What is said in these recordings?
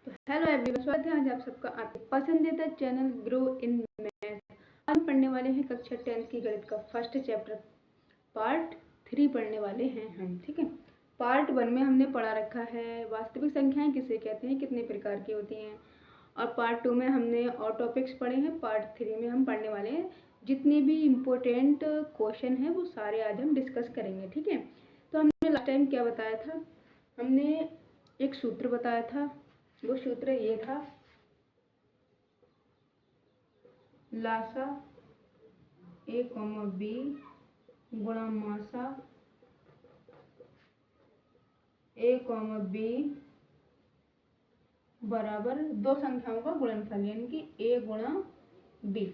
तो hello everyone, स्वागत है आज आप सबका आपके पसंदीदा चैनल ग्रो इन मैथ। हम पढ़ने वाले हैं कक्षा 10 की गणित का फर्स्ट चैप्टर पार्ट 3 पढ़ने वाले हैं हम। ठीक है, पार्ट 1 में हमने पढ़ा रखा है वास्तविक संख्याएं किसे कहते हैं, कितने प्रकार की होती हैं, और पार्ट 2 में हमने और टॉपिक्स पढ़े हैं। पार्ट 3 में हम पढ़ने वाले हैं जितने भी इम्पोर्टेंट क्वेश्चन हैं वो सारे आज हम डिस्कस करेंगे। ठीक है, तो हमने लास्ट टाइम क्या बताया था, हमने एक सूत्र बताया था। वो सूत्र ये था, लासा ए कॉमा बी गुणा मासा ए कॉमा बी बराबर दो संख्याओं का गुणनफल, यानी कि ए गुणा बी।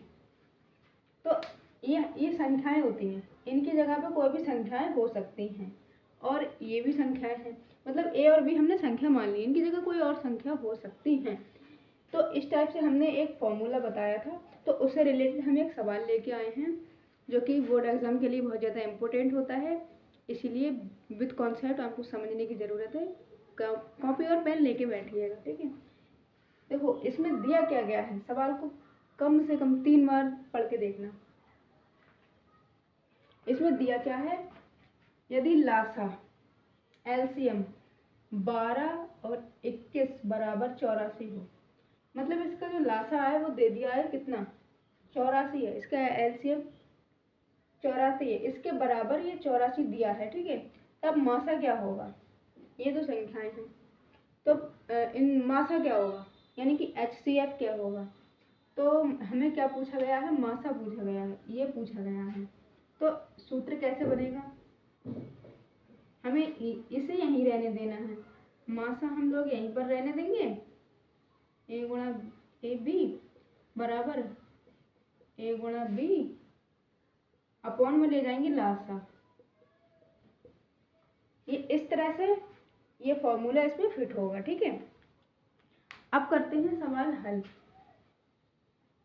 तो ये संख्याएं होती हैं, इनकी जगह पे कोई भी संख्याएं हो सकती हैं, और ये भी संख्याएं हैं, मतलब ए और बी हमने संख्या मान ली, इनकी जगह कोई और संख्या हो सकती हैं। तो इस टाइप से हमने एक फॉर्मूला बताया था, तो उससे रिलेटेड हम एक सवाल लेके आए हैं जो कि बोर्ड एग्जाम के लिए बहुत ज़्यादा इम्पोर्टेंट होता है, इसीलिए विद कॉन्सेप्ट आपको समझने की ज़रूरत है। कॉपी और पेन लेके बैठिएगा। ठीक है, देखो इसमें दिया क्या गया है, सवाल को कम से कम 3 बार पढ़ के देखना। इसमें दिया क्या है, यदि लासा एलसीएम 12 और 21 बराबर 84 हो, मतलब इसका जो लासा है वो दे दिया है कितना, 84 है, इसका एलसीएम 84 है, इसके बराबर ये 84 दिया है। ठीक है, तब मासा क्या होगा, ये तो संख्याएं हैं, तो इन मासा क्या होगा, यानी कि HCF क्या होगा। तो हमें क्या पूछा गया है, मासा पूछा गया है, ये पूछा गया है। तो सूत्र कैसे बनेगा, हमें इसे यहीं रहने देना है, मासा हम लोग यहीं पर रहने देंगे, ए गुणा ए बी बराबर ए गुणा बी अपॉन में ले जाएंगे लासा। ये इस तरह से ये फॉर्मूला इसमें फिट होगा। ठीक है, अब करते हैं सवाल हल।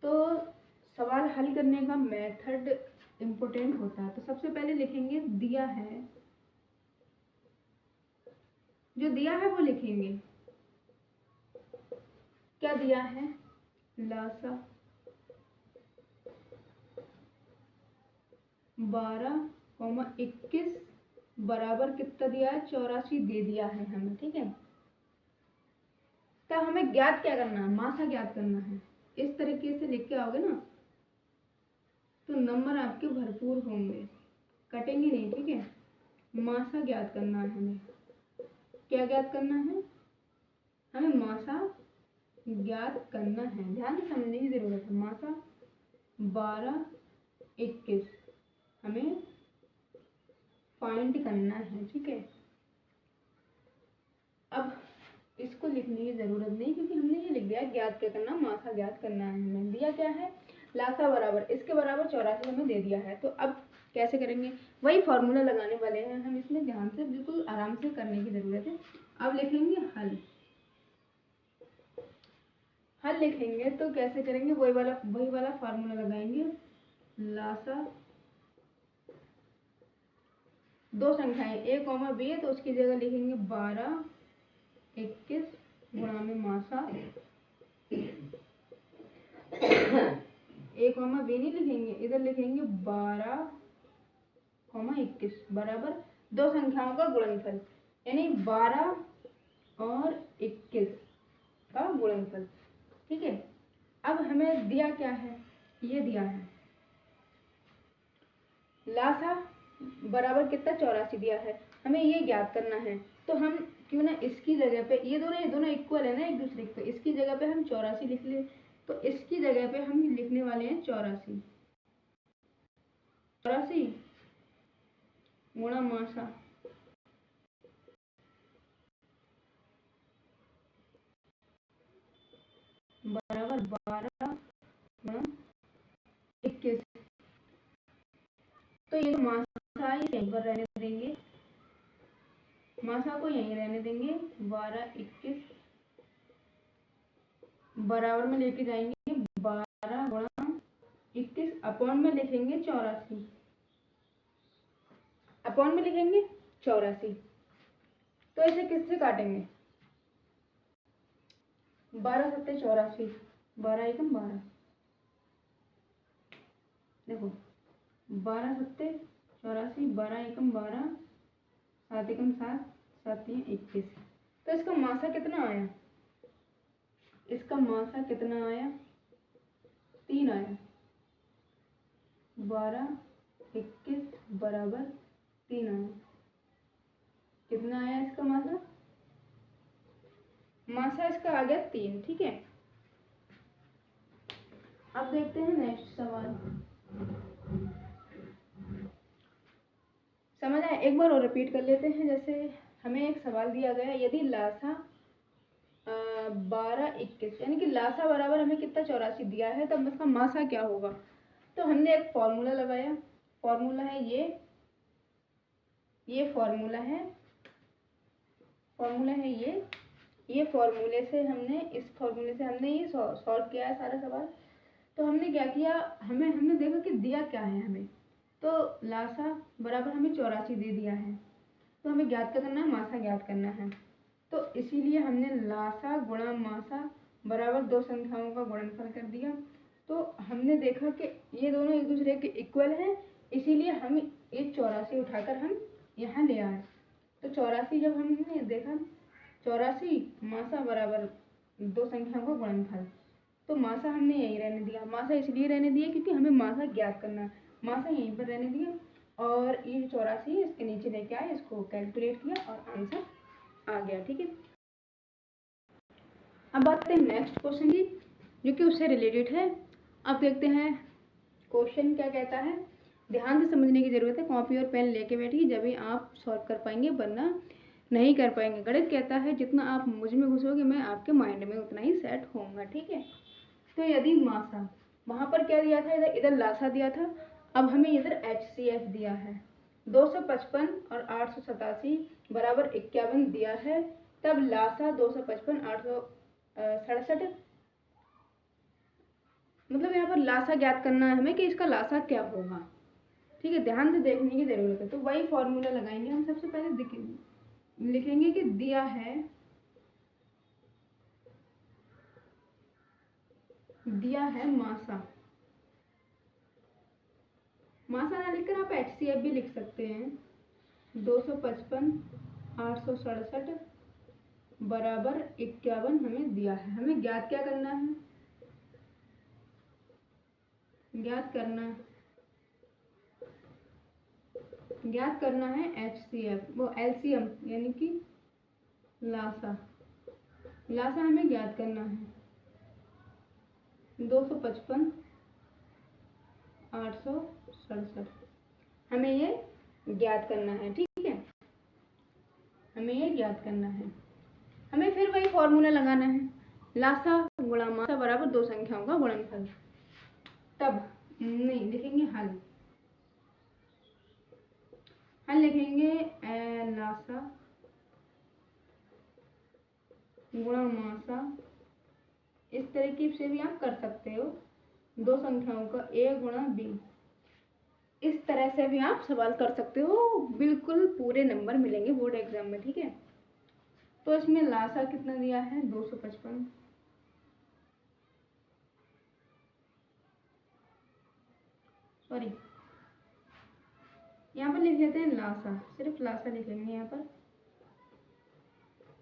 तो सवाल हल करने का मेथड इम्पोर्टेंट होता है। तो सबसे पहले लिखेंगे दिया है, जो दिया है वो लिखेंगे, क्या दिया है, लासा 12,21 बराबर कितना दिया है, 84 दे दिया है हमें। ठीक है, तो हमें ज्ञात क्या करना है, मासा ज्ञात करना है। इस तरीके से लिख के आओगे ना तो नंबर आपके भरपूर होंगे, कटेंगे नहीं। ठीक है, मासा ज्ञात करना है हमें, क्या ज्ञात करना है, हमें मासा ज्ञात करना है, ध्यान से समझने की जरूरत है। मासा 12,21 हमें फाइंड करना है। ठीक है, अब इसको लिखने की जरूरत नहीं, क्योंकि हमने ये लिख दिया ज्ञात क्या करना, मासा ज्ञात करना है। हमें दिया क्या है, लासा बराबर इसके बराबर 84 हमें दे दिया है। तो अब कैसे करेंगे, वही फॉर्मूला लगाने वाले हैं हम, इसमें ध्यान से बिल्कुल आराम से करने की जरूरत है। अब लिखेंगे हल, हल लिखेंगे तो कैसे करेंगे, वही वाला फार्मूला लगाएंगे, लासा दो संख्याएं ए कॉमा बी है, तो उसकी जगह लिखेंगे 12,21 गुणा में मासा ए कॉमा बी नहीं लिखेंगे, इधर लिखेंगे 12,21 बराबर दो संख्याओं का गुणनफल, यानी 12 और 21 का गुणनफल। ठीक है, अब हमें दिया क्या है, ये दिया है लासा बराबर कितना, 84 दिया है, हमें ये ज्ञात करना है। तो हम क्यों ना इसकी जगह पे, ये दोनों इक्वल है ना एक दूसरे के, तो इसकी जगह पे हम 84 लिख ले। तो इसकी जगह पे हम लिखने वाले हैं 84 गुणा मासा बराबर 12 गुणा 21। तो ये जो मासा ये यहीं पर रहने देंगे, मासा को यहीं रहने देंगे, 12,21 बराबर में लेके जाएंगे 12 गुणा 21 अपॉन में लिखेंगे 84, अपॉन में लिखेंगे 84। तो इसे किससे काटेंगे, 12 सत्ते 84, 12 एकम 12, देखो 12 सत्ते 84, 12 एकम 12, 7 एकम 7, 7 3 21। तो इसका मासा कितना आया? इसका मासा कितना आया? 3 आया। 12 21 बराबर 3 आया। कितना आया इसका मासा? मासा इसका आ गया 3। ठीक है, अब देखते हैं नेक्स्ट सवाल। समझ आया? एक बार और रिपीट कर लेते हैं। जैसे हमें एक सवाल दिया गया, यदि लासा 12 21 यानी कि लासा बराबर हमें कितना 84 दिया है, तब इसका मासा क्या होगा? तो हमने एक फॉर्मूला लगाया। फॉर्मूला है ये फॉर्मूला है ये फॉर्मूले से हमने ये सॉल्व किया है सारा सवाल। तो हमने क्या किया, हमने देखा कि दिया क्या है हमें। तो लासा बराबर हमें 84 दे दिया है, तो हमें ज्ञात करना है, मासा ज्ञात करना है। तो इसीलिए हमने लासा गुणा मासा बराबर दो संख्याओं का गुणनफल कर दिया। तो हमने देखा कि ये दोनों एक दूसरे के इक्वल हैं, इसीलिए हम ये 84 उठाकर हम यहाँ ले आए। तो 84 जब हमने देखा, 84 मासा बराबर दो संख्याओं का गुणनफल, तो मासा हमने यहीं रहने दिया। मासा इसलिए रहने दिया क्योंकि हमें मासा ज्ञात करना है, मासा यहीं पर रहने दिया। और ये 84 इसके नीचे लेके आए, इसको कैलकुलेट किया और आंसर आ गया। ठीक है, अब बात करते हैं नेक्स्ट क्वेश्चन की, जो कि उससे रिलेटेड है। अब देखते हैं क्वेश्चन क्या कहता है। ध्यान से समझने की जरूरत है, कॉपी और पेन लेके बैठिए, जब भी आप सॉल्व कर पाएंगे, वरना नहीं कर पाएंगे। गणित कहता है जितना आप मुझ में घुसोगे, मैं आपके माइंड में उतना ही सेट होऊंगा। ठीक है, तो यदि मासा वहाँ पर क्या दिया था, इधर लासा दिया था, अब हमें इधर HCF दिया है 255 और 887 बराबर 51 दिया है। तब लासा 255 867, मतलब यहाँ पर लासा ज्ञात करना है हमें कि इसका लासा क्या होगा। ठीक है, ध्यान से देखने की जरूरत है। तो वही फॉर्मूला लगाएंगे हम। सबसे पहले लिखेंगे कि दिया है मासा ना लिखकर आप HCF भी लिख सकते हैं। 255 867 बराबर 51 हमें दिया है। हमें ज्ञात क्या करना है? ज्ञात करना है HCF, वो LCM यानी कि लासा हमें ज्ञात करना है। 255 867 हमें ये ज्ञात करना है। ठीक है, हमें ये ज्ञात करना है। हमें फिर वही फॉर्मूला लगाना है, लासा गुणा मासा बराबर दो संख्याओं का गुणनफल। तब नहीं लिखेंगे हल लिखेंगे लासा गुणा मासा। इस तरीके से भी आप कर सकते हो, दो संख्याओं का A गुणा B, इस तरह से भी आप सवाल कर सकते हो। बिल्कुल पूरे नंबर मिलेंगे बोर्ड एग्जाम में। ठीक है, तो इसमें लासा कितना दिया है? 255, सॉरी यहाँ पर लिख लेते हैं लासा, सिर्फ लासा लिखेंगे यहाँ पर।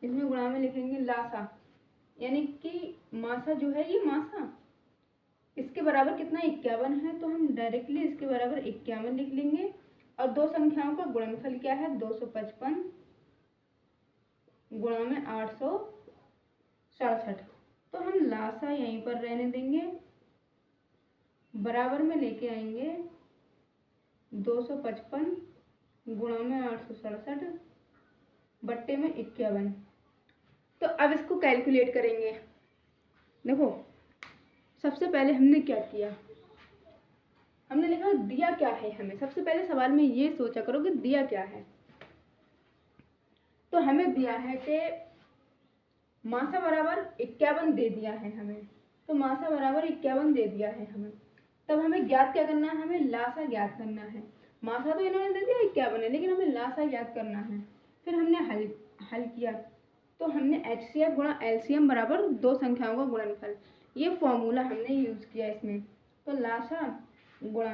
इसमें गुणा में लिखेंगे लासा, यानी कि मासा जो है, ये मासा इसके बराबर कितना 51 है, तो हम डायरेक्टली इसके बराबर 51 लिख लेंगे। और दो संख्याओं का गुणनफल क्या है? 255 गुणा में 867। तो हम लासा यहीं पर रहने देंगे, बराबर में लेके आएंगे 255 गुणा में 867 बट्टे में 51। तो अब इसको कैलकुलेट करेंगे। देखो, सबसे पहले हमने क्या किया, हमने लिखा दिया क्या है हमें। सबसे पहले सवाल में ये सोचा करो कि दिया क्या है। तो हमें दिया है कि मासा बराबर 51 दे दिया है हमें। तो मासा बराबर 51 दे दिया है हमें। तब हमें ज्ञात क्या करना है? हमें लासा ज्ञात करना है। मासा तो इन्होंने दे दिया 51 है, लेकिन हमें लासा ज्ञात करना है। फिर हमने हल किया। तो हमने HCF गुणा LCM बराबर 2 संख्याओं का गुणनफल, ये फॉर्मूला हमने यूज किया इसमें। तो लासा गुणा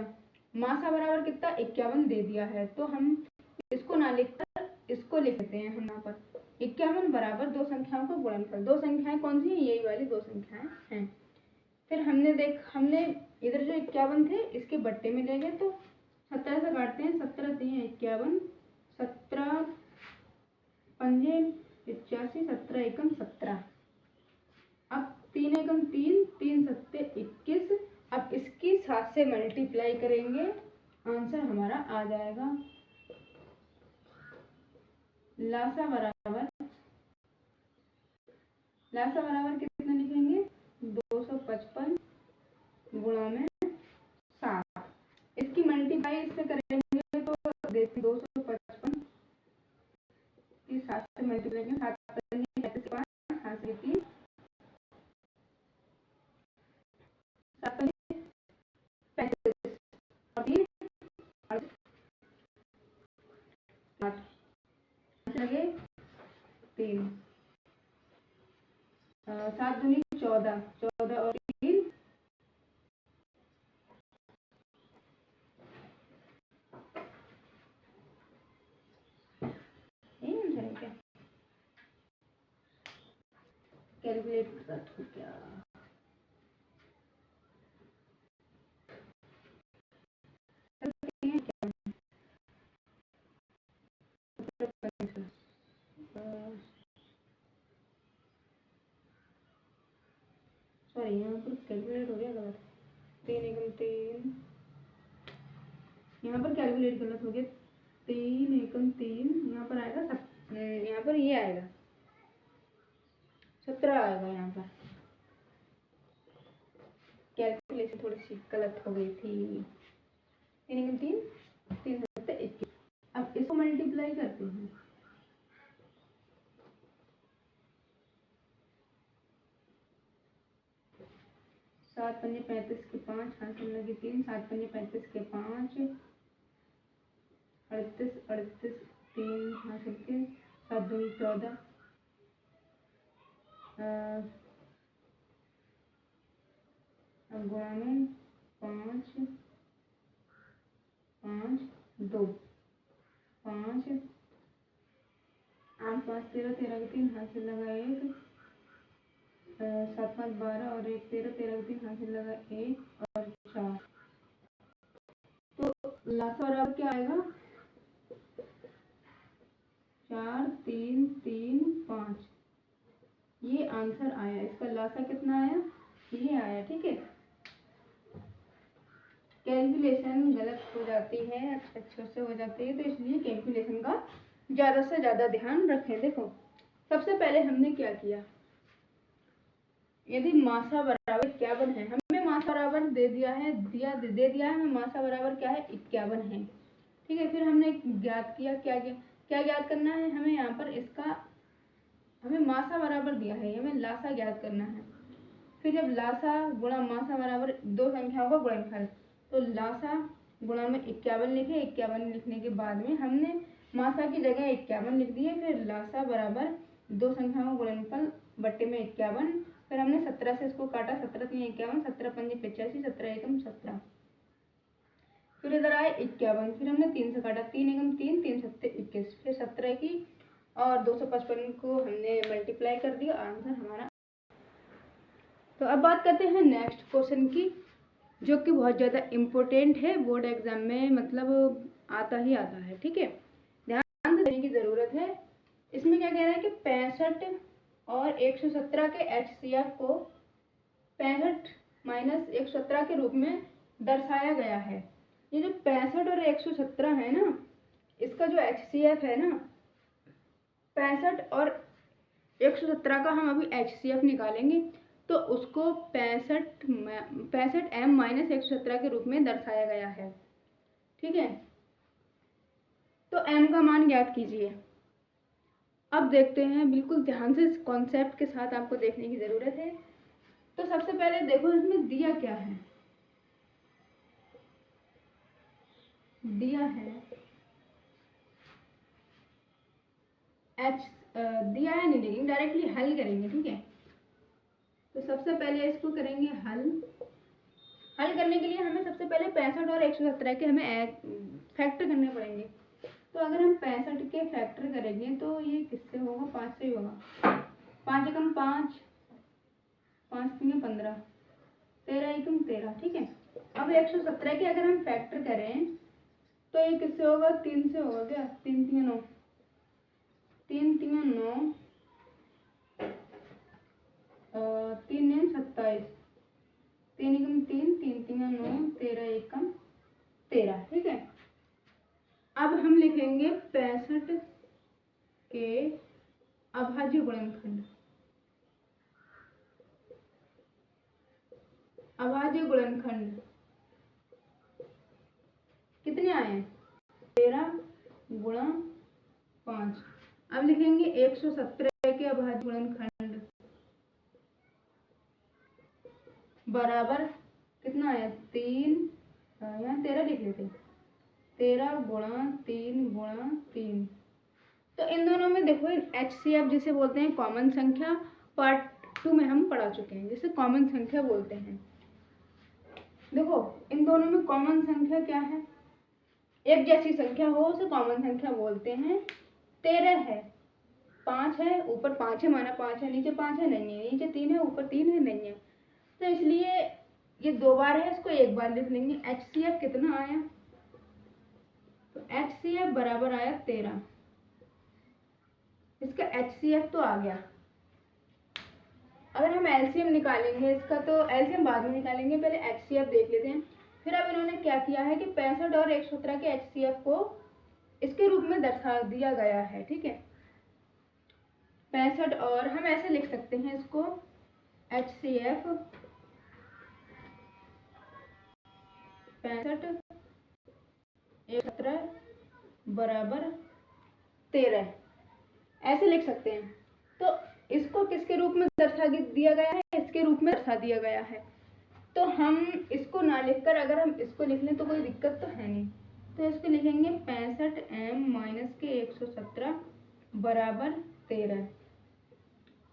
मासा बराबर कितना 51 दे दिया है, तो हम इसको ना लिखकर इसको लिख लेते हैं हम यहाँ पर 51 बराबर 2 संख्याओं का गुणनफल। 2 संख्याएं कौन सी है, यही वाली 2 संख्याएं हैं। फिर हमने इधर जो 51 थे इसके बट्टे में ले गए, तो 17 से काटते हैं, 17 3 51, 17 पंजे 85, 17 एकम 17। अब 3 एकम 3, 3 सत्ते 21। अब इसकी 7 से मल्टीप्लाई करेंगे, आंसर हमारा आ जाएगा। लासा बराबर कितना लिखेंगे, 255 गुणा में 7। इसकी मल्टीप्लाई इससे करेंगे तो देखिए 255 की 7 से मल्टीप्लाई करेंगे, 7 35 5 5 से 3 7 35 और 3 8 लगे 3 7 दूनी 14 14 और 3 क्या कैलकुलेट कर क्या सॉरी यहाँ पर कैलकुलेट हो गया गलत, 3 एकम 3, यहाँ पर कैलकुलेट गलत हो गया, 3 एकम 3 यहाँ पर आएगा यहाँ पर ये आएगा 17 आएगा। यहाँ पर कैलकुलेशन थोड़ी सी गलत हो गई थी। 3 एकम 3, 3 सत्ते 21। अब इसको मल्टीप्लाई करते हैं, 7 पंजे 35 के 5 हाथ लगे 3, 7 पंजे 35 के 5 38 38 3 हाथ के 7 दूनी 14 अब गुणा में 5 5 2 5 8 5 13 13 के 3 हाथ से लगा 1 7 5 12 और 1 13 13 के 3 हाथ से लगा 1 और 4। तो लासा बराबर क्या आएगा, 4 3 3 5, ये आंसर आया। इसका लासा कितना आया, ये आया। ठीक है, कैलकुलेशन गलत हो जाती है, अच्छे से हो जाती है, तो इसलिए कैलकुलेशन का ज़्यादा से ज़्यादा ध्यान रखें। देखो सबसे पहले हमने क्या किया, यदि मासा बराबर 51 है, हमें मासा बराबर दे दिया है हमें मासा बराबर क्या है 51 है। ठीक है, फिर हमने ज्ञात किया, क्या ज्ञात करना है हमें, यहाँ पर इसका हमें मासा बराबर दिया है, हमें लासा ज्ञात करना है। फिर जब लासा गुणा मासा बराबर 2 संख्याओं का गुणनफल, तो लासा गुणा में 51 लिखे, 51 लिखने के बाद में हमने मासा की जगह 51 लिख दिए, फिर लासा बराबर 2 संख्याओं का गुणनफल बट्टे में 51, फिर हमने 17 से इसको काटा, 17 3 51, 17 पंजे 85, 17 एकम 17, फिर इधर आए 51, फिर हमने 3 से काटा, 3 एकम 3, 3 सत्ते 21, फिर 17 की और 255 को हमने मल्टीप्लाई कर दिया, आंसर हमारा। तो अब बात करते हैं नेक्स्ट क्वेश्चन की, जो कि बहुत ज़्यादा इम्पोर्टेंट है, बोर्ड एग्जाम में मतलब आता ही आता है। ठीक है, ध्यान देने की ज़रूरत है। इसमें क्या कह रहा है कि 65 और 117 के HCF को 65 माइनस 117 के रूप में दर्शाया गया है। ये जो 65 और 117 है ना, इसका जो HCF है ना, 65 और 117 का हम अभी HCF निकालेंगे, तो उसको 65 M माइनस 117 के रूप में दर्शाया गया है। ठीक है, तो M का मान ज्ञात कीजिए। अब देखते हैं, बिल्कुल ध्यान से इस कॉन्सेप्ट के साथ आपको देखने की ज़रूरत है। तो सबसे पहले देखो इसमें दिया क्या है, दिया है दिया है नहीं, लेकिन डायरेक्टली हल करेंगे, ठीक है। तो सबसे पहले इसको करेंगे हल। हल करने के लिए हमें सबसे पहले 65 और 117 के हमें फैक्टर करने पड़ेंगे। तो अगर हम 65 के फैक्टर करेंगे तो ये किससे होगा, 5 से ही होगा। 5 एकम 5, 5 तीन 15, 13 एकम 13, ठीक है। अब 117 के अगर हम फैक्टर करें तो ये किससे होगा, 3 से होगा क्या, 3 3 9, 3 3 9, 3 27, 3 एकम 3, 3 3 9, 13 एकम 13, ठीक है। अब हम लिखेंगे 65 के अभाज्य गुणनखंड। अभाज्य गुणनखंड कितने आए हैं, 13 गुणा 5। अब लिखेंगे 117 के अभाज्य गुणनखंड बराबर कितना आया, 3, यहाँ 13 लिख लेते, 13 गुणा 3 गुणा 3। तो इन दोनों में देखो HCF जिसे बोलते हैं कॉमन संख्या, पार्ट 2 में हम पढ़ा चुके हैं, जिसे कॉमन संख्या बोलते हैं। देखो इन दोनों में कॉमन संख्या क्या है, एक जैसी संख्या हो उसे कॉमन संख्या बोलते हैं। 13 है, 5 है, ऊपर 5 है माना 5 है, नीचे 5 है नहीं है, नीचे 3 है, ऊपर 3 है नहीं है, तो इसलिए ये 2 बार है, इसको 1 बार लिख लेंगे। HCF कितना आया, तो HCF बराबर आया 13। इसका HCF तो आ गया। अगर हम LCM निकालेंगे इसका, तो LCM बाद में निकालेंगे, पहले HCF देख लेते हैं। फिर अब इन्होंने क्या किया है कि 65 और 117 के HCF को इसके रूप में दर्शा दिया गया है, ठीक है। 65 और हम ऐसे लिख सकते हैं इसको, HCF 65 117 बराबर 13, ऐसे लिख सकते हैं। तो इसको किसके रूप में दर्शा दिया गया है, इसके रूप में दर्शा दिया गया है। तो हम इसको ना लिखकर अगर हम इसको लिख लें तो कोई दिक्कत तो है नहीं, तो इसको लिखेंगे 65m माइनस के 117 बराबर 13।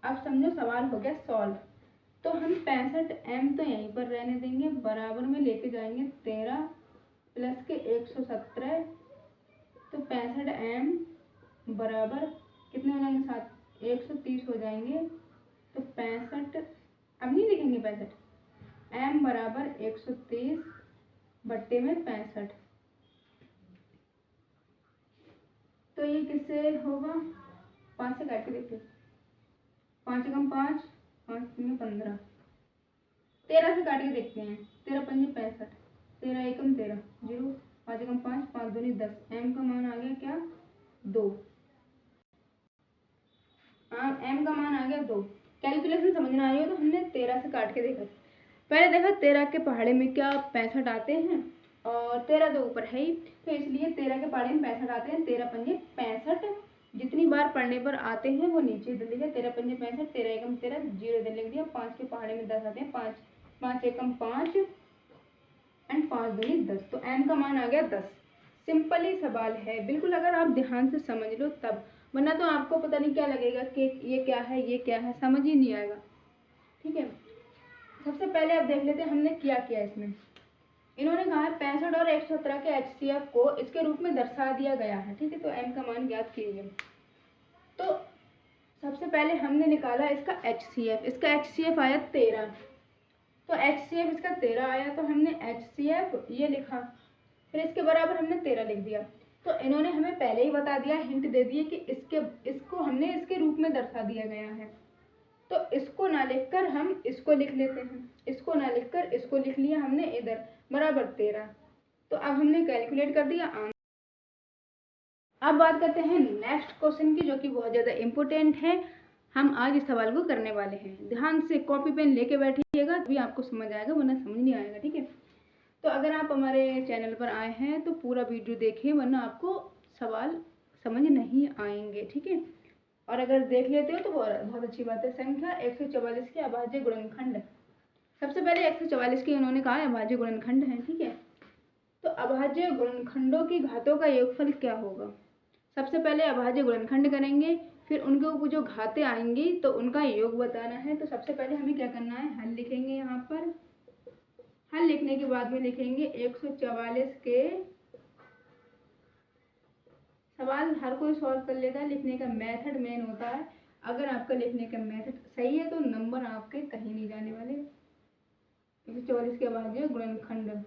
अब समझो सवाल हो गया सॉल्व। तो हम 65m तो यहीं पर रहने देंगे, बराबर में लेके जाएंगे 13 प्लस के 117, तो 65m बराबर कितने हो जाएंगे, 130 हो जाएंगे। तो 65, अब नहीं लिखेंगे 65, m बराबर 130 बट्टे में 65, तो ये किससे होगा, 5 से काट के देखिए, 5 एकम 5, 5 तीन 15, 13 से काट के देखते हैं, 13 पंजे 65, 13 एकम 13, 0, 5 एकम 5, 5 दूनी 10, m का मान आ गया क्या, 2। m का मान आ गया 2। कैलकुलेशन समझना आ रही हो तो हमने 13 से काट के देखा, पहले देखा 13 के पहाड़े में क्या 65 आते हैं, और 13 तो ऊपर है ही, तो इसलिए 13 के पहाड़े में 65 आते हैं। 13 पंजे 65, जितनी बार पढ़ने पर आते हैं वो नीचे इधर लिखा, 13 पंजे 65, 13 एकम 13, 0 इधर लिख दिया। 5 के पहाड़े में 10 आते हैं, 5 5 एकम 5 एंड 5 दूनी 10, तो m का मान आ गया 10। सिंपल ही सवाल है बिल्कुल, अगर आप ध्यान से समझ लो तब, वरना तो आपको पता नहीं क्या लगेगा कि ये क्या है ये क्या है, समझ ही नहीं आएगा, ठीक है। सबसे पहले अब देख लेते हैं हमने क्या किया इसमें। इन्होंने कहा है 65 और 117 के HCF को इसके रूप में दर्शा दिया गया है, ठीक है। तो m का मान ज्ञात कीजिए। तो सबसे पहले हमने निकाला इसका HCF, इसका HCF आया 13, तो HCF इसका 13 आया, तो हमने HCF ये लिखा, फिर इसके बराबर हमने 13 लिख दिया। तो इन्होंने हमें पहले ही बता दिया, हिंट दे दिए कि इसको हमने इसके रूप में दर्शा दिया गया है, तो इसको ना लिखकर हम इसको लिख लेते हैं, इसको ना लिखकर इसको लिख लिया हमने इधर, बराबर 13। तो अब हमने कैलकुलेट कर दिया आंसर। अब बात करते हैं नेक्स्ट क्वेश्चन की, जो कि बहुत ज़्यादा इम्पोर्टेंट है। हम आज इस सवाल को करने वाले हैं, ध्यान से कॉपी पेन लेके बैठिएगा तभी आपको समझ आएगा, वरना समझ नहीं आएगा, ठीक है। तो अगर आप हमारे चैनल पर आए हैं तो पूरा वीडियो देखें, वरना आपको सवाल समझ नहीं आएंगे, ठीक है। और अगर देख लेते हो तो बहुत अच्छी बात है। संख्या 144 के अभाज्य गुणनखंड, सबसे पहले 144 के इन्होंने कहा अभाज्य गुणनखंड है, ठीक है। तो अभाज्य गुणनखंडों की घातों का योगफल क्या होगा, सबसे पहले अभाज्य गुणनखंड करेंगे, फिर उनके ऊपर जो घातें आएंगी तो उनका योग बताना है। तो सबसे पहले हमें क्या करना है, हल लिखेंगे। यहाँ पर हल लिखने के बाद में लिखेंगे 144 के, सवाल हर कोई सॉल्व कर लेता है, लिखने का मेथड मेन होता है। अगर आपका लिखने का मेथड सही है तो नंबर आपके कहीं नहीं जाने वाले। 144 के बाद जो गुणनखंड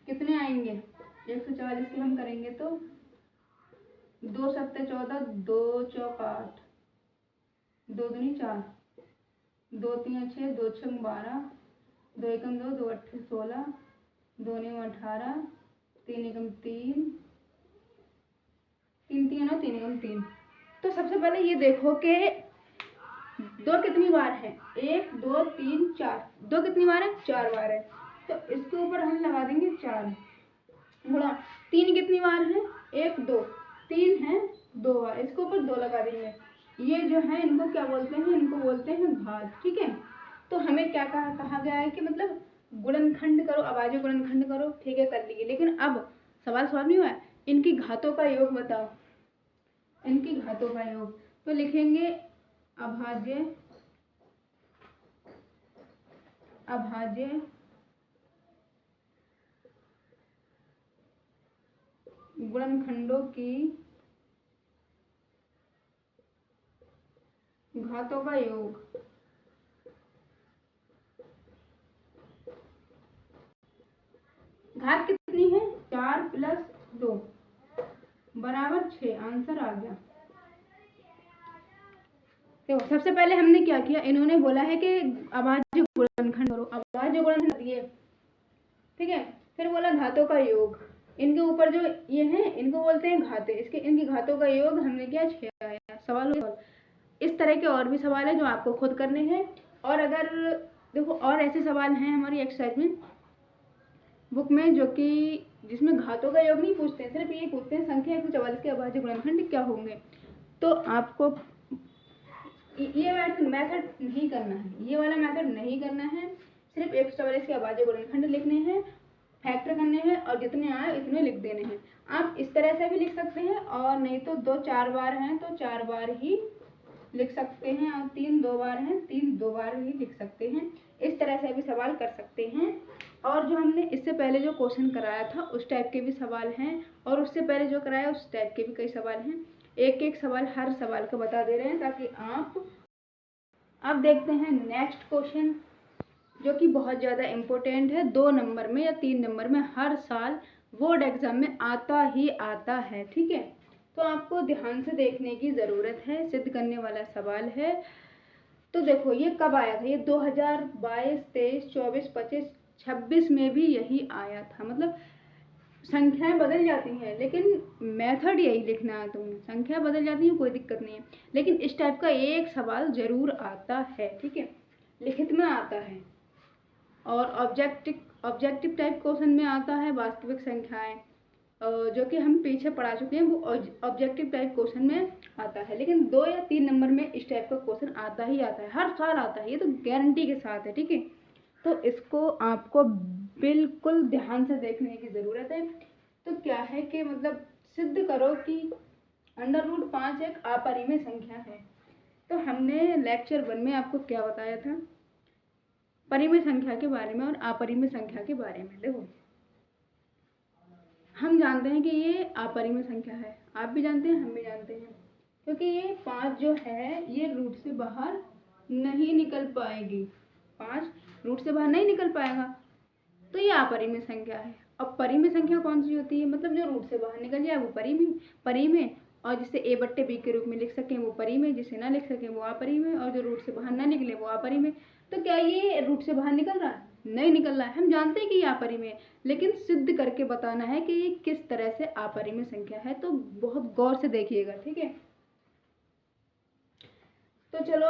कितने आएंगे, 144 के हम करेंगे तो 2 सत्ते 14, 2 चौक 8, 2 दूनी 4, 2 तीन 6, 2 छक 12, 2 एकम 2, 2 अट्ठे 16, 2 नीम 18, 3 एकम 3, 3 तीन और 3 एकम 3। तो सबसे पहले ये देखो कि 2 कितनी बार है, 1 2 3 4, 2 कितनी बार है, 4 बार है। तो इसके ऊपर हम लगा देंगे 4 गुणा 3 कितनी बार है, 1 2, 3 है 2 बार, इसके ऊपर 2 लगा देंगे। ये जो है इनको क्या बोलते हैं, इनको बोलते हैं घात। ठीक है, तो हमें क्या कहा गया है कि मतलब गुणनखंड करो, अभाज्य गुणनखंड करो। ठीक है, कर लीजिए, लेकिन अब सवाल सॉल्व नहीं हुआ है। इनकी घातों का योग बताओ, इनकी घातों का योग। तो लिखेंगे अभाज्य गुणनखंडों की घातों का योग। घात कितनी है, 4 + 2 बराबर 6। आंसर आ गया। देखो सबसे पहले हमने क्या किया, इन्होंने बोला है कि अभाज्य गुणनखंड करो, अभाज्य गुणनखंड दिए। ठीक है, फिर बोला घातों का योग। इनके ऊपर जो ये हैं इनको बोलते हैं घाते, इसके इनकी घातों का योग हमने किया 6 आया। सवाल इस तरह के और भी सवाल है जो आपको खुद करने हैं। और अगर देखो और ऐसे सवाल हैं हमारी एक्सरसाइज में बुक में जो कि जिसमें घातों का योग नहीं पूछते हैं, सिर्फ ये पूछते हैं संख्या 144 के अभाज्य गुणनखंड क्या होंगे। तो आपको ये मेथड नहीं करना है, ये वाला मेथड नहीं करना है। सिर्फ 144 के अभाज्य गुणनखंड लिखने हैं, फैक्टर करने हैं और जितने आए इतने लिख देने हैं। आप इस तरह से भी लिख सकते हैं, और नहीं तो 2 4 बार हैं तो 4 बार ही लिख सकते हैं, और 3 2 बार हैं 3 2 बार ही लिख सकते हैं। इस तरह से भी सवाल कर सकते हैं। और जो हमने इससे पहले जो क्वेश्चन कराया था उस टाइप के भी सवाल हैं, और उससे पहले जो कराया उस टाइप के भी कई सवाल हैं। एक एक सवाल हर सवाल का बता दे रहे हैं ताकि आप। अब देखते हैं नेक्स्ट क्वेश्चन जो कि बहुत ज़्यादा इम्पोर्टेंट है, 2 नंबर में या 3 नंबर में हर साल बोर्ड एग्जाम में आता ही आता है। ठीक है, तो आपको ध्यान से देखने की ज़रूरत है, सिद्ध करने वाला सवाल है। तो देखो ये कब आया था, ये 2022 23 24 25 26 में भी यही आया था। मतलब संख्याएं बदल जाती हैं लेकिन मेथड यही लिखना है तुम्हें। संख्या बदल जाती है कोई दिक्कत नहीं है, लेकिन इस टाइप का एक सवाल जरूर आता है। ठीक है, लिखित में आता है और ऑब्जेक्टिव टाइप क्वेश्चन में आता है वास्तविक संख्याएं, जो कि हम पीछे पढ़ा चुके हैं, वो ऑब्जेक्टिव टाइप क्वेश्चन में आता है। लेकिन 2 या 3 नंबर में इस टाइप का क्वेश्चन आता ही आता है, हर साल आता है, ये तो गारंटी के साथ है। ठीक है, तो इसको आपको बिल्कुल ध्यान से देखने की ज़रूरत है। तो क्या है कि मतलब सिद्ध करो कि √5 एक अपरिमेय संख्या है। तो हमने लेक्चर 1 में आपको क्या बताया था, परिमेय संख्या के बारे में और अपरिमेय संख्या के बारे में। देखो हम जानते हैं कि ये अपरिमेय संख्या है, आप भी जानते हैं हम भी जानते हैं, क्योंकि ये 5 जो है ये रूट से बाहर नहीं निकल पाएगी। 5 रूट से बाहर नहीं निकल पाएगा, तो ये अपरिमेय संख्या है। अब परिमेय संख्या कौन सी होती है, मतलब जो रूट से बाहर निकल जाए वो परिमेय, और जिसे a/b के रूप में लिख सकें वो परिमेय, जिसे ना लिख सकें वो अपरिमेय, और जो रूट से बाहर ना निकले वो अपरिमेय। तो क्या ये रूट से बाहर निकल रहा है, नहीं निकल रहा है। हम जानते हैं कि ये अपरिमेय है, लेकिन सिद्ध करके बताना है कि ये किस तरह से अपरिमेय संख्या है। तो बहुत गौर से देखिएगा। ठीक है, तो चलो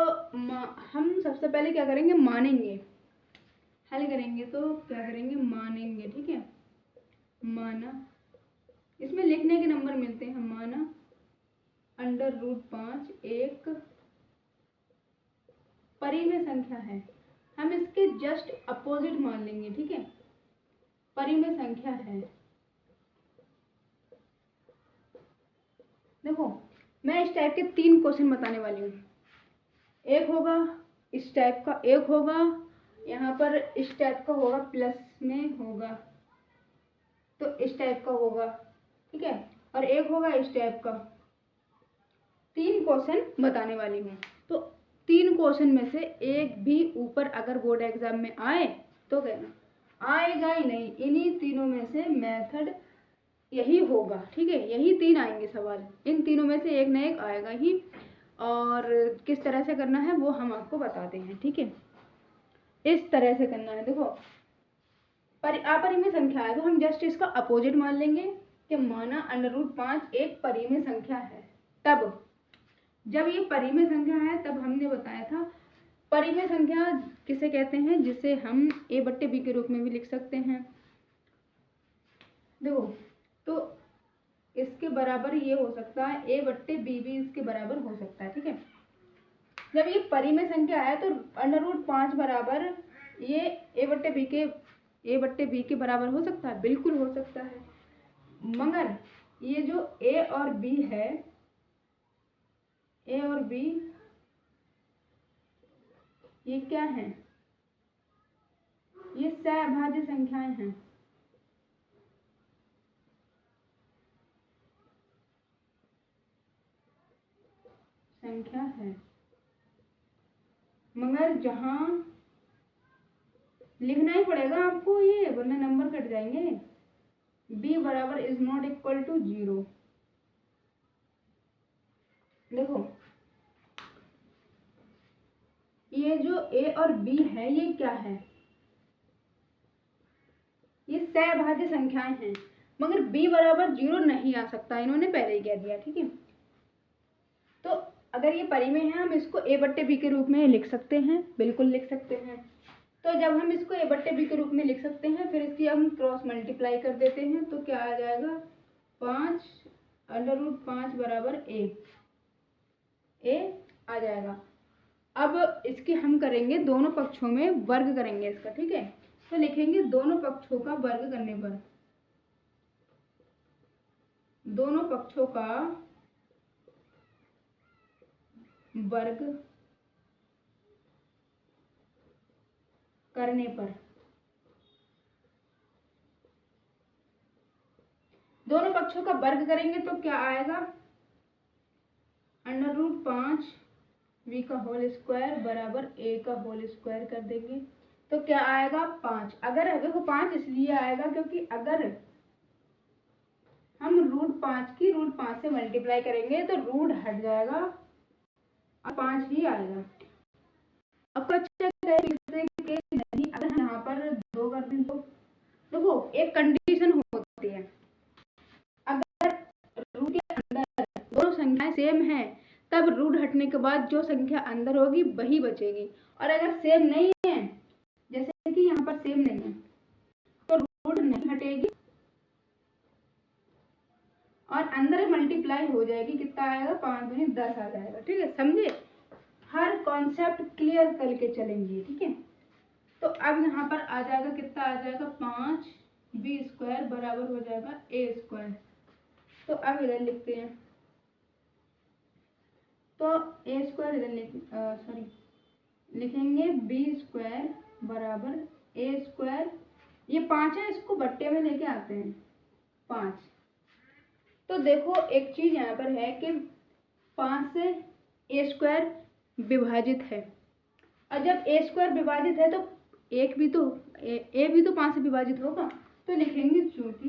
हम सबसे पहले क्या करेंगे, मानेंगे, हल करेंगे। तो क्या करेंगे, मानेंगे। ठीक है, माना, इसमें लिखने के नंबर मिलते हैं। माना √5 एक परिमेय संख्या है, हम इसके जस्ट अपोजिट मान लेंगे। ठीक है, परिमेय संख्या है, देखो मैं इस टाइप के 3 क्वेश्चन बताने वाली हूँ। एक होगा इस टाइप का, एक होगा यहाँ पर इस टाइप का होगा, प्लस में होगा तो इस टाइप का होगा, ठीक है, और एक होगा इस टाइप का। 3 क्वेश्चन बताने वाली हूँ। तो 3 क्वेश्चन में से एक भी ऊपर अगर बोर्ड एग्जाम में आए तो कहना, आएगा ही नहीं, इन्हीं तीनों में से मेथड यही होगा, ठीक है, यही 3 आएंगे सवाल, इन तीनों में से एक न एक आएगा ही। और किस तरह से करना है वो हम आपको बताते हैं, ठीक है। इस तरह से करना है। देखो अपरिमेय संख्या है तो हम जस्ट इसका अपोजिट मान लेंगे कि माना √5 एक परिमेय संख्या है। तब जब ये परिमेय संख्या है तब हमने बताया था परिमेय संख्या किसे कहते हैं, जिसे हम a/b के रूप में भी लिख सकते हैं। देखो तो इसके बराबर ये हो सकता है, a/b भी इसके बराबर हो सकता है, ठीक है। जब ये परिमेय संख्या है तो √5 बराबर ये a/b के बराबर हो सकता है, बिल्कुल हो सकता है। मगर ये जो a और b है, a और b ये क्या है, ये सहभाज्य संख्याएं हैं। संख्या है मगर जहां लिखना ही पड़ेगा आपको ये, वरना नंबर कट जाएंगे। b बराबर इज नॉट इक्वल टू 0। देखो ये जो a और b है ये क्या है, ये सहभाज्य संख्याएं हैं, मगर b बराबर 0 नहीं आ सकता, इन्होंने पहले ही कह दिया, ठीक है। तो अगर ये परिमेय है हम इसको a/b के रूप में लिख सकते हैं, बिल्कुल लिख सकते हैं। तो जब हम इसको a/b के रूप में लिख सकते हैं, फिर इसकी हम क्रॉस मल्टीप्लाई कर देते हैं तो क्या आ जाएगा, 5 √5 बराबर a आ जाएगा। अब इसके हम करेंगे दोनों पक्षों में वर्ग करेंगे इसका, ठीक है। तो लिखेंगे दोनों पक्षों का वर्ग करने पर, दोनों पक्षों का वर्ग करने पर, दोनों पक्षों का वर्ग करेंगे तो क्या आएगा, √5 v का होल स्क्वायर बराबर a का होल स्क्वायर कर देंगे तो क्या आएगा 5। अगर देखो 5 इसलिए आएगा क्योंकि अगर हम √5 की √5 से मल्टीप्लाई करेंगे तो रूट हट जाएगा और 5 ही आएगा। अब अच्छा नहीं, अगर हम यहाँ पर 2 कर दें तो देखो एक कंडीशन होती है, अगर रूट के अंदर दोनों संख्याएं सेम हैं तब रूट हटने के बाद जो संख्या अंदर होगी वही बचेगी, और अगर सेम नहीं है, जैसे कि यहाँ पर सेम नहीं है, तो रूट नहीं हटेगी और अंदर मल्टीप्लाई हो जाएगी। कितना आएगा, 5 दूनी 10 आ जाएगा, ठीक है। समझे, हर कॉन्सेप्ट क्लियर करके चलेंगे, ठीक है। तो अब यहाँ पर आ जाएगा, कितना आ जाएगा, 5b² बराबर हो जाएगा a²। तो अब इधर लिखते हैं, तो a² इधर लिखेंगे b² बराबर a²। ये 5 है, इसको बट्टे में लेके आते हैं 5। तो देखो एक चीज यहाँ पर है कि 5 से a² विभाजित है, और जब a² विभाजित है तो a भी तो 5 से विभाजित होगा। तो लिखेंगे चूंकि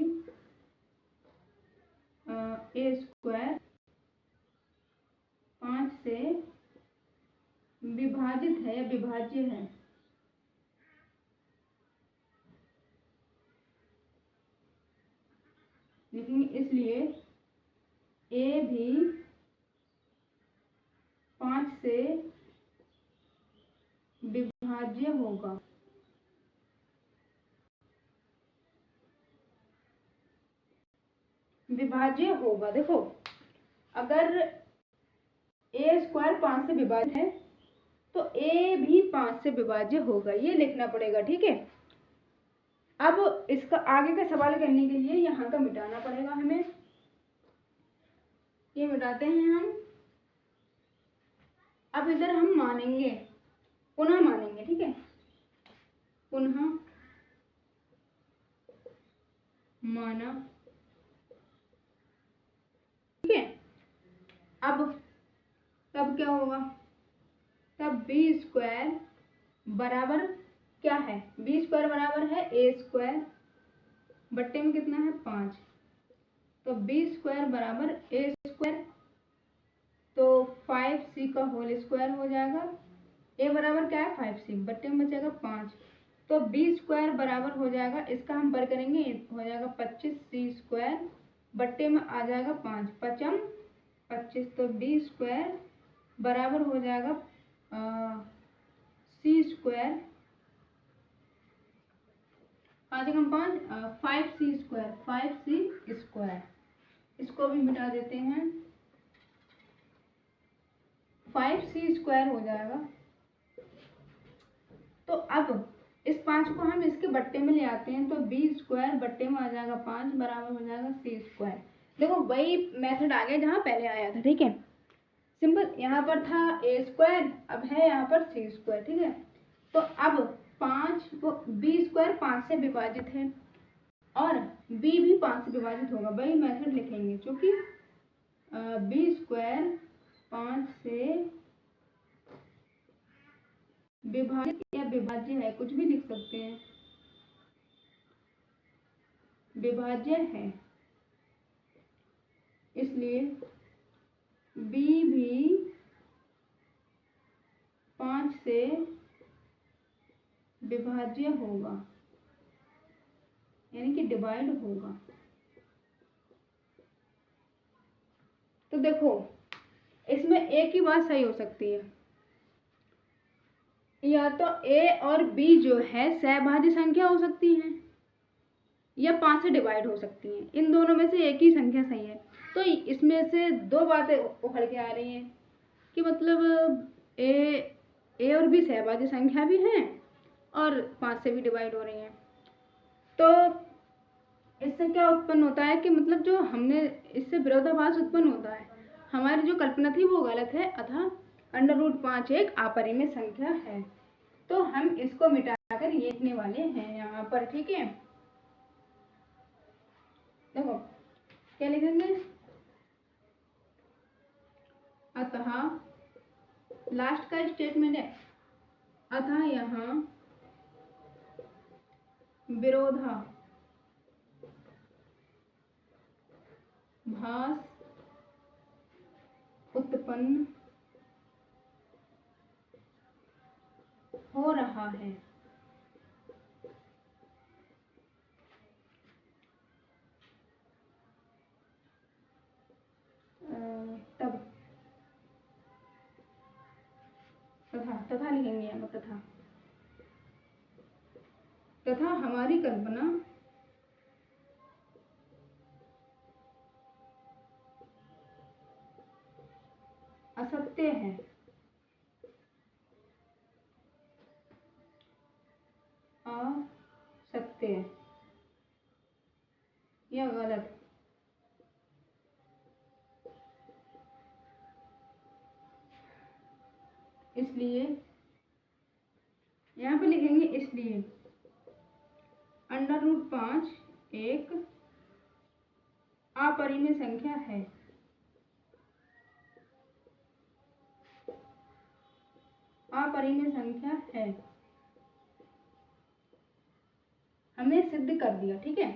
a² 5 से विभाजित है या विभाज्य है, लेकिन इसलिए a भी 5 से विभाज्य होगा। विभाज्य होगा, देखो अगर a² 5 से विभाजित है तो a भी 5 से विभाज्य होगा, ये लिखना पड़ेगा, ठीक है। अब इसका आगे का सवाल करने के लिए यहाँ का मिटाना पड़ेगा हमें। ये मिटाते हैं हम। अब इधर हम मानेंगे, पुनः मानेंगे, ठीक है, पुनः माना, ठीक है। अब तब क्या होगा, तब बी स्क्वायर बराबर क्या है, बी स्क्वायर बराबर है ए स्क्वायर बट्टे में कितना है 5, तो बी स्क्वायर बराबर ए स्क्वायर, तो 5c का होल स्क्वायर हो जाएगा। ए बराबर क्या है 5c, बट्टे में बचेगा 5, तो बी स्क्वायर बराबर हो जाएगा, इसका हम वर्ग करेंगे, हो जाएगा 25c स्क्वायर बट्टे में आ जाएगा 5, 5 25, तो बी स्क्वायर बराबर हो जाएगा सी स्क्वायर, 5 कम 5 5c स्क्वायर, 5c स्क्वायर, इसको भी मिटा देते हैं, 5c स्क्वायर हो जाएगा। तो अब इस 5 को हम इसके बट्टे में ले आते हैं, तो बी स्क्वायर बट्टे में आ जाएगा 5 बराबर हो जाएगा सी स्क्वायर। देखो वही मेथड आ गया जहाँ पहले आया था, ठीक है, सिंपल। यहाँ पर था ए स्क्वायर, अब है यहाँ पर सी स्क्वायर, ठीक है। तो अब 5 को बी स्क्वायर 5 से विभाजित है और बी भी 5 से विभाजित होगा, वही मेथड लिखेंगे, क्योंकि बी स्क्वायर 5 से विभाजित या विभाज्य है, कुछ भी लिख सकते हैं, विभाज्य है, इसलिए बी भी 5 से विभाज्य होगा, यानी कि डिवाइड होगा। तो देखो इसमें एक ही बात सही हो सकती है, या तो ए और बी जो है सहभाज्य संख्या हो सकती है या 5 से डिवाइड हो सकती हैं, इन दोनों में से एक ही संख्या सही है। तो इसमें से दो बातें उभर के आ रही हैं कि मतलब ए और बी सहभाज्य संख्या भी हैं और 5 से भी डिवाइड हो रही हैं। तो इससे क्या उत्पन्न होता है कि मतलब जो हमने इससे विरोधाभास उत्पन्न होता है, हमारी जो कल्पना थी वो गलत है, अतः √5 एक अपरिमेय संख्या है। तो हम इसको मिटाकर ये लिखने वाले हैं यहाँ पर, ठीक है। देखो क्या लिखेंगे, अतः लास्ट का स्टेटमेंट है, अतः यहाँ विरोधाभास उत्पन्न हो रहा है। तब तथा लिखेंगे यहाँ पर, तथा हमारी कल्पना असत्य है, असत्य या गलत, इसलिए यहाँ पे लिखेंगे, इसलिए √5 एक अपरिमेय संख्या है, अपरिमेय संख्या है, हमने सिद्ध कर दिया, ठीक है।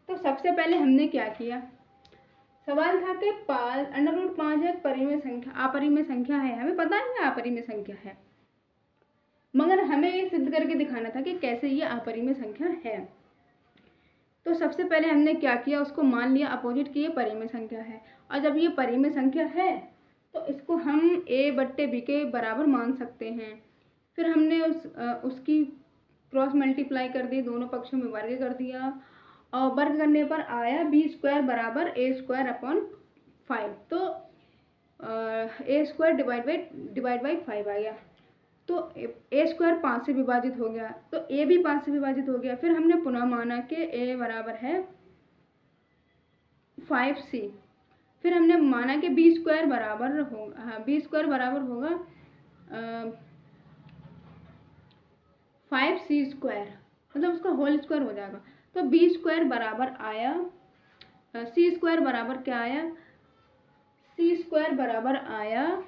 तो सबसे पहले हमने क्या किया, सवाल था कि √5 एक परिमेय संख्या, अपरिमेय संख्या है, हमें पता है अपरिमेय संख्या है, मगर हमें ये सिद्ध करके दिखाना था कि कैसे ये अपरिमेय संख्या है। तो सबसे पहले हमने क्या किया, उसको मान लिया अपोजिट कि ये परिमेय संख्या है, और जब ये परिमेय संख्या है तो इसको हम a/b के बराबर मान सकते हैं। फिर हमने उसकी क्रॉस मल्टीप्लाई कर दी, दोनों पक्षों में वर्ग कर दिया, और वर्ग करने पर आया b स्क्वायर बराबर a²/5, तो a² डिवाइड बाई 5 आ गया, तो a² 5 से विभाजित हो गया, तो a भी 5 से विभाजित हो गया। फिर हमने पुनः माना कि a बराबर है 5c, फिर हमने माना कि बी स्क्वायर बराबर होगा, हाँ बी स्क्वायर बराबर होगा 5c स्क्वायर, मतलब उसका होल स्क्वायर हो जाएगा। तो बी स्क्वायर बराबर आया, सी स्क्वायर बराबर क्या आया, सी स्क्वायर बराबर आया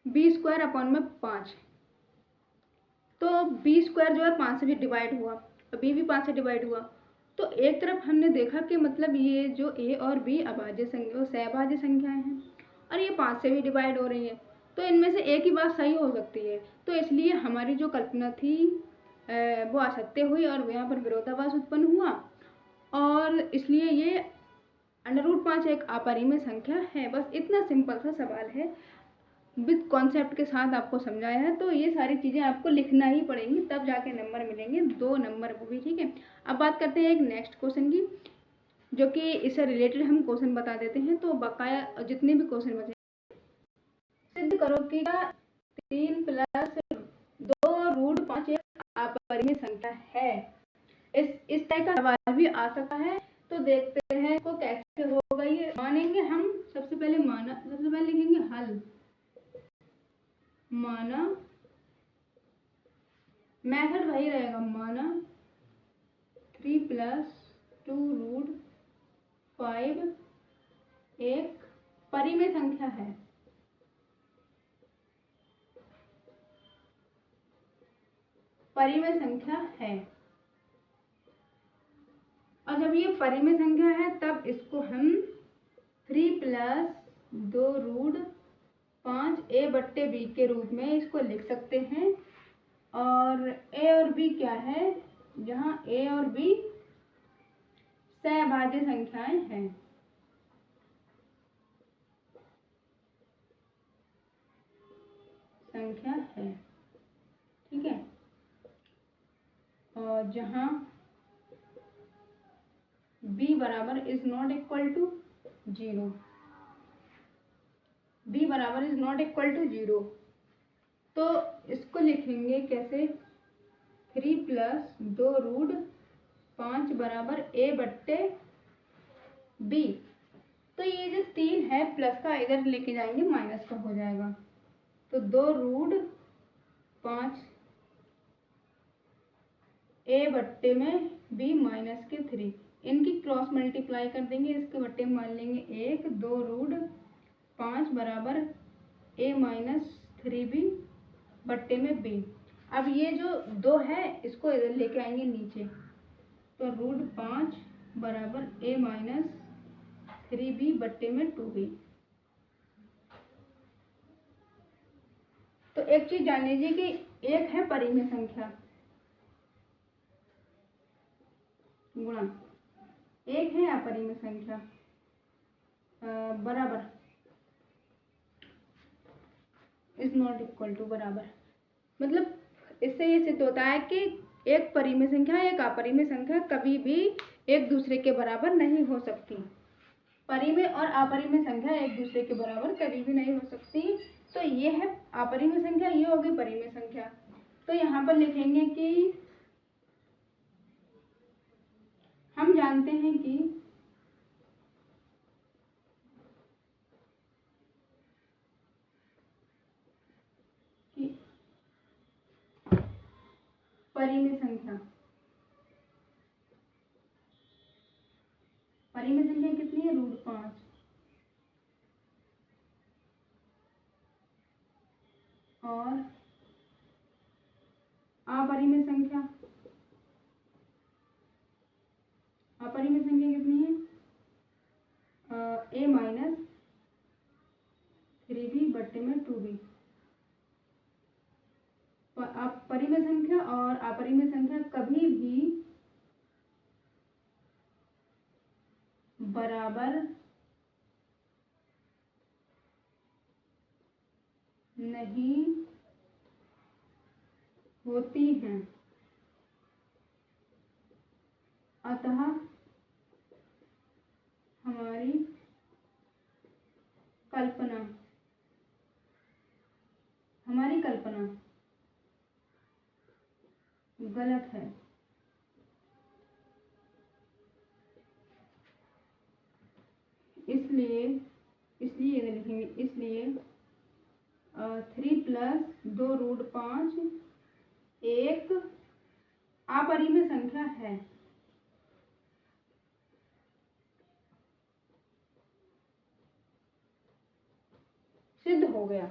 बी स्क्वायर अपॉन में 5। तो बी स्क्वायर जो है 5 से भी डिवाइड हुआ, बी भी 5 से डिवाइड हुआ। तो एक तरफ हमने देखा कि मतलब ये जो ए और बी अभाज्य संख्या, सहभाज्य संख्याएं हैं, और ये 5 से भी डिवाइड हो रही हैं, तो इनमें से एक ही बात सही हो सकती है। तो इसलिए हमारी जो कल्पना थी वो असत्य हुई और यहाँ पर विरोधाभास उत्पन्न हुआ, और इसलिए ये √5 एक अपरिमेय संख्या है। बस इतना सिंपल सा सवाल है, विद कॉन्सेप्ट के साथ आपको समझाया है। तो ये सारी चीज़ें आपको लिखना ही पड़ेंगी, तब जाके नंबर मिलेंगे, 2 नंबर वो भी, ठीक है। अब बात करते हैं एक नेक्स्ट क्वेश्चन की, जो कि इससे रिलेटेड हम क्वेश्चन बता देते हैं। तो बकाया जितने भी क्वेश्चन बचे, सिद्ध करो कि 3 + 2√5 एक अपरिमेय संख्या है। इस टाइप का सवाल भी आ सकता है। तो देखते हैं इसको कैसे होगा। ये मानेंगे हम, सबसे पहले लिखेंगे हल, माना, मेथड वही रहेगा, माना 3 + 2√5 एक परिमेय संख्या है। परिमेय संख्या है, और जब ये परिमेय संख्या है तब इसको हम 3 + 2√5 a/b के रूप में इसको लिख सकते हैं। और a और b क्या है, जहाँ a और b सहभाज्य संख्याएं हैं। संख्या है, ठीक है। और जहाँ b बराबर is not equal to 0, b बराबर इज नॉट इक्वल टू 0, तो इसको लिखेंगे कैसे, 3 + 2√5 बराबर a/b। तो ये जो 3 है प्लस का इधर लेके जाएंगे माइनस का हो जाएगा, तो 2√5 a/b -3, इनकी क्रॉस मल्टीप्लाई कर देंगे, इसके बट्टे में मान लेंगे 1, 2√5 बराबर a - 3b/b। अब ये जो 2 है इसको इधर लेके आएंगे नीचे, तो √5 बराबर a - 3b/2b। तो एक चीज जान लीजिए कि एक है परिमेय संख्या गुणा एक है अपरिमेय संख्या बराबर इज नॉट इक्वल टू बराबर, मतलब इससे ये सिद्ध होता है कि एक परिमेय संख्या एक अपरिमेय संख्या कभी भी एक दूसरे के बराबर नहीं हो सकती। परिमेय और अपरिमेय संख्या एक दूसरे के बराबर कभी भी नहीं हो सकती। तो ये है अपरिमेय संख्या, ये होगी परिमेय संख्या। तो यहाँ पर लिखेंगे कि हम जानते हैं कि परिमेय संख्या कितनी है, √5, और अपरिमेय संख्या कितनी है, a - 3b/2b। परिमेय संख्या और अपरिमेय संख्या कभी भी बराबर नहीं होती हैं, अतः हमारी कल्पना गलत है। इसलिए इसलिए लिखेंगे, इसलिए 3 + 2 रूट 5 एक अपरिमेय संख्या है। सिद्ध हो गया।